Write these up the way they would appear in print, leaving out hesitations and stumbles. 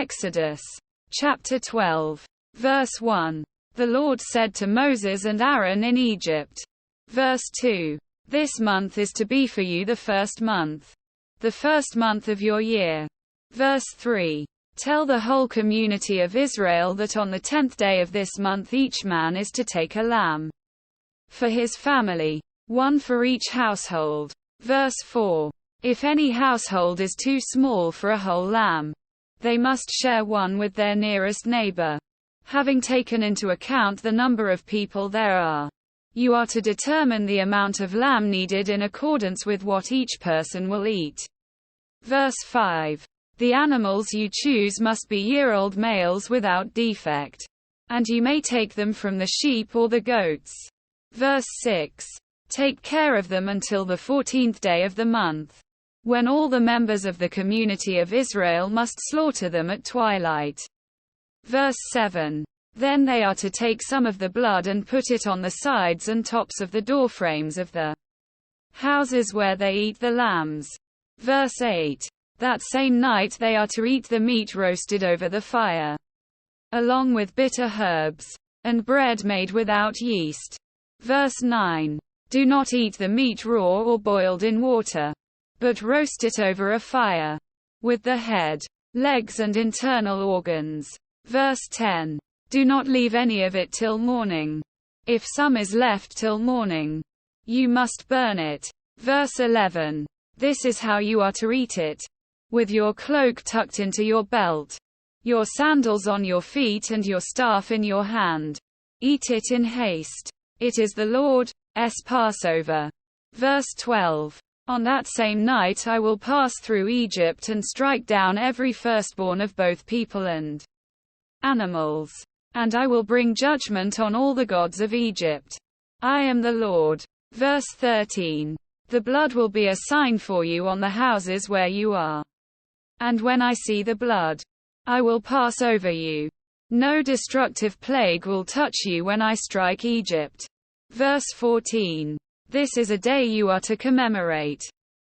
Exodus chapter 12. Verse 1. The Lord said to Moses and Aaron in Egypt. Verse 2. This month is to be for you the first month. The first month of your year. Verse 3. Tell the whole community of Israel that on the 10th day of this month each man is to take a lamb for his family, one for each household. Verse 4. If any household is too small for a whole lamb, they must share one with their nearest neighbor. Having taken into account the number of people there are, you are to determine the amount of lamb needed in accordance with what each person will eat. Verse 5. The animals you choose must be year-old males without defect, and you may take them from the sheep or the goats. Verse 6. Take care of them until the 14th day of the month, when all the members of the community of Israel must slaughter them at twilight. Verse 7. Then they are to take some of the blood and put it on the sides and tops of the doorframes of the houses where they eat the lambs. Verse 8. That same night they are to eat the meat roasted over the fire, along with bitter herbs, and bread made without yeast. Verse 9. Do not eat the meat raw or boiled in water, but roast it over a fire, with the head, legs and internal organs. Verse 10. Do not leave any of it till morning. If some is left till morning, you must burn it. Verse 11. This is how you are to eat it: with your cloak tucked into your belt, your sandals on your feet and your staff in your hand. Eat it in haste. It is the Lord's Passover. Verse 12. On that same night I will pass through Egypt and strike down every firstborn of both people and animals. And I will bring judgment on all the gods of Egypt. I am the Lord. Verse 13. The blood will be a sign for you on the houses where you are. And when I see the blood, I will pass over you. No destructive plague will touch you when I strike Egypt. Verse 14. This is a day you are to commemorate.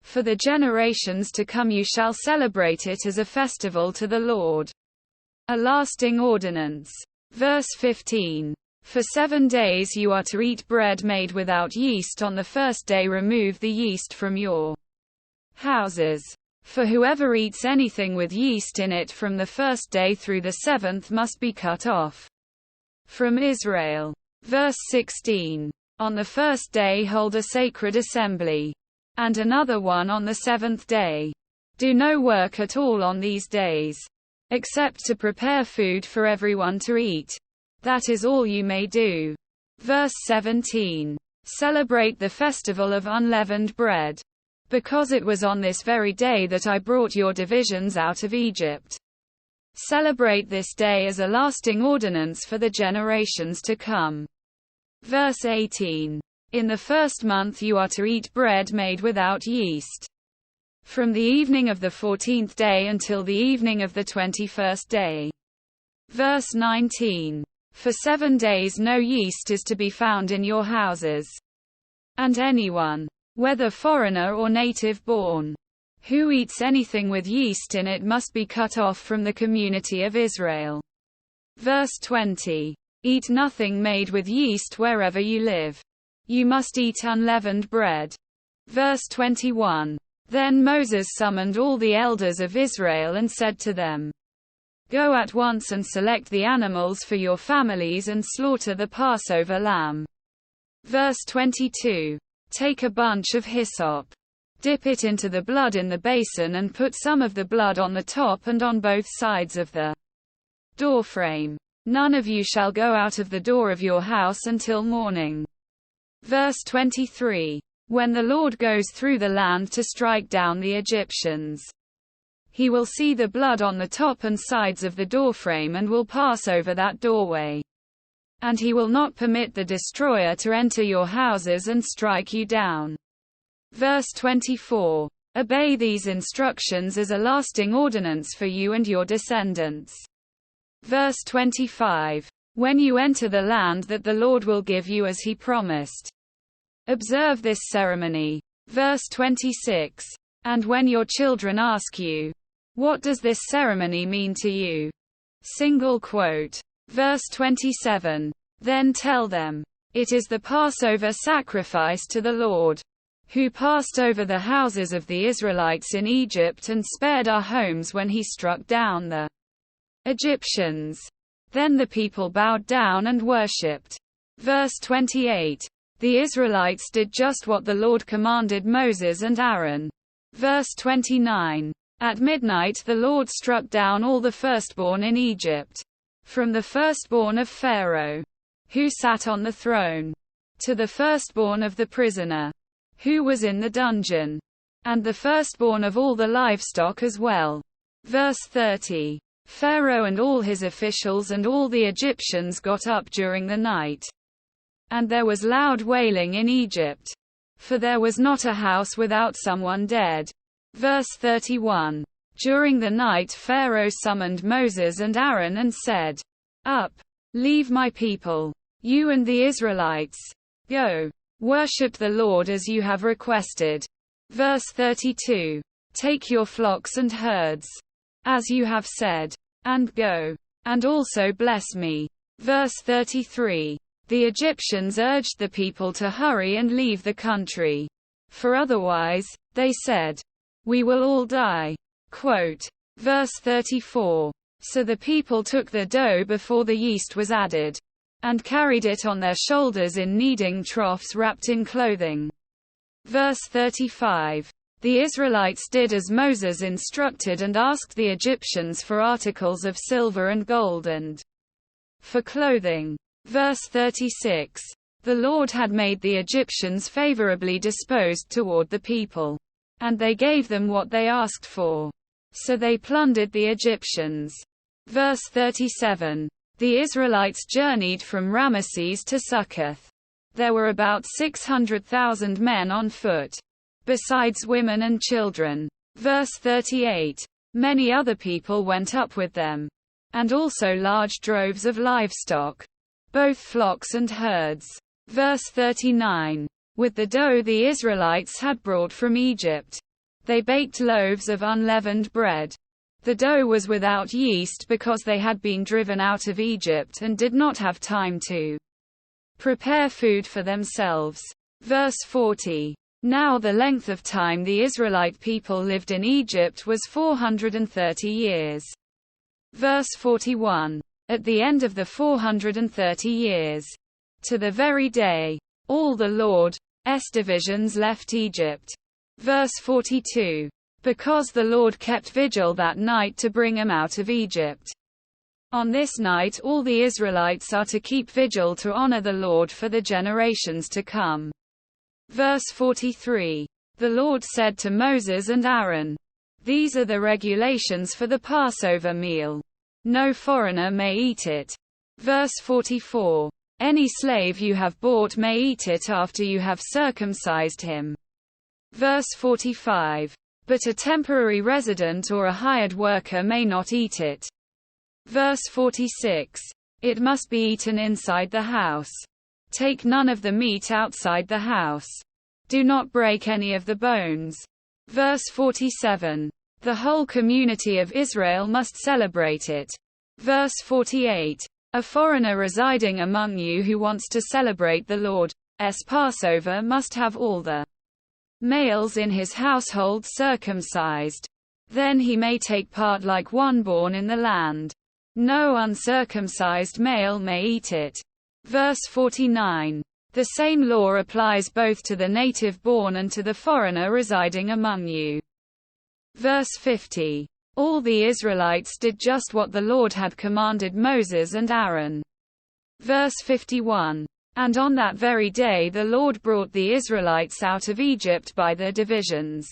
For the generations to come you shall celebrate it as a festival to the Lord, a lasting ordinance. Verse 15. For 7 days you are to eat bread made without yeast. On the first day remove the yeast from your houses. For whoever eats anything with yeast in it from the first day through the 7th must be cut off from Israel. Verse 16. On the first day hold a sacred assembly, and another one on the 7th day. Do no work at all on these days, except to prepare food for everyone to eat. That is all you may do. Verse 17. Celebrate the festival of unleavened bread, because it was on this very day that I brought your divisions out of Egypt. Celebrate this day as a lasting ordinance for the generations to come. Verse 18. In the first month you are to eat bread made without yeast, from the evening of the 14th day until the evening of the 21st day. Verse 19. For 7 days no yeast is to be found in your houses. And anyone, whether foreigner or native born, who eats anything with yeast in it must be cut off from the community of Israel. Verse 20. Eat nothing made with yeast wherever you live. You must eat unleavened bread. Verse 21. Then Moses summoned all the elders of Israel and said to them, Go at once and select the animals for your families and slaughter the Passover lamb. Verse 22. Take a bunch of hyssop. Dip it into the blood in the basin and put some of the blood on the top and on both sides of the doorframe. None of you shall go out of the door of your house until morning. Verse 23. When the Lord goes through the land to strike down the Egyptians, he will see the blood on the top and sides of the doorframe and will pass over that doorway. And he will not permit the destroyer to enter your houses and strike you down. Verse 24. Obey these instructions as a lasting ordinance for you and your descendants. Verse 25. When you enter the land that the Lord will give you as he promised, observe this ceremony. Verse 26. And when your children ask you, What does this ceremony mean to you? Single quote. Verse 27. Then tell them, it is the Passover sacrifice to the Lord, who passed over the houses of the Israelites in Egypt and spared our homes when he struck down the Egyptians. Then the people bowed down and worshipped. Verse 28. The Israelites did just what the Lord commanded Moses and Aaron. Verse 29. At midnight the Lord struck down all the firstborn in Egypt, from the firstborn of Pharaoh, who sat on the throne, to the firstborn of the prisoner, who was in the dungeon, and the firstborn of all the livestock as well. Verse 30. Pharaoh and all his officials and all the Egyptians got up during the night. And there was loud wailing in Egypt, for there was not a house without someone dead. Verse 31. During the night Pharaoh summoned Moses and Aaron and said, Up, leave my people, you and the Israelites. Go, worship the Lord as you have requested. Verse 32. Take your flocks and herds, as you have said, and go, and also bless me. Verse 33. The Egyptians urged the people to hurry and leave the country, for otherwise, they said, we will all die. Quote. Verse 34. So the people took the dough before the yeast was added, and carried it on their shoulders in kneading troughs wrapped in clothing. Verse 35. The Israelites did as Moses instructed and asked the Egyptians for articles of silver and gold and for clothing. Verse 36. The Lord had made the Egyptians favorably disposed toward the people, and they gave them what they asked for. So they plundered the Egyptians. Verse 37. The Israelites journeyed from Ramesses to Succoth. There were about 600,000 men on foot, besides women and children. Verse 38. Many other people went up with them, and also large droves of livestock, both flocks and herds. Verse 39. With the dough the Israelites had brought from Egypt, they baked loaves of unleavened bread. The dough was without yeast because they had been driven out of Egypt and did not have time to prepare food for themselves. Verse 40. Now the length of time the Israelite people lived in Egypt was 430 years. Verse 41. At the end of the 430 years, to the very day, all the Lord's divisions left Egypt. Verse 42. Because the Lord kept vigil that night to bring them out of Egypt. On this night all the Israelites are to keep vigil to honor the Lord for the generations to come. Verse 43. The Lord said to Moses and Aaron, these are the regulations for the Passover meal. No foreigner may eat it. Verse 44. Any slave you have bought may eat it after you have circumcised him. Verse 45. But a temporary resident or a hired worker may not eat it. Verse 46. It must be eaten inside the house. Take none of the meat outside the house. Do not break any of the bones. Verse 47. The whole community of Israel must celebrate it. Verse 48. A foreigner residing among you who wants to celebrate the Lord's Passover must have all the males in his household circumcised. Then he may take part like one born in the land. No uncircumcised male may eat it. Verse 49. The same law applies both to the native born and to the foreigner residing among you. Verse 50. All the Israelites did just what the Lord had commanded Moses and Aaron. Verse 51. And on that very day the Lord brought the Israelites out of Egypt by their divisions.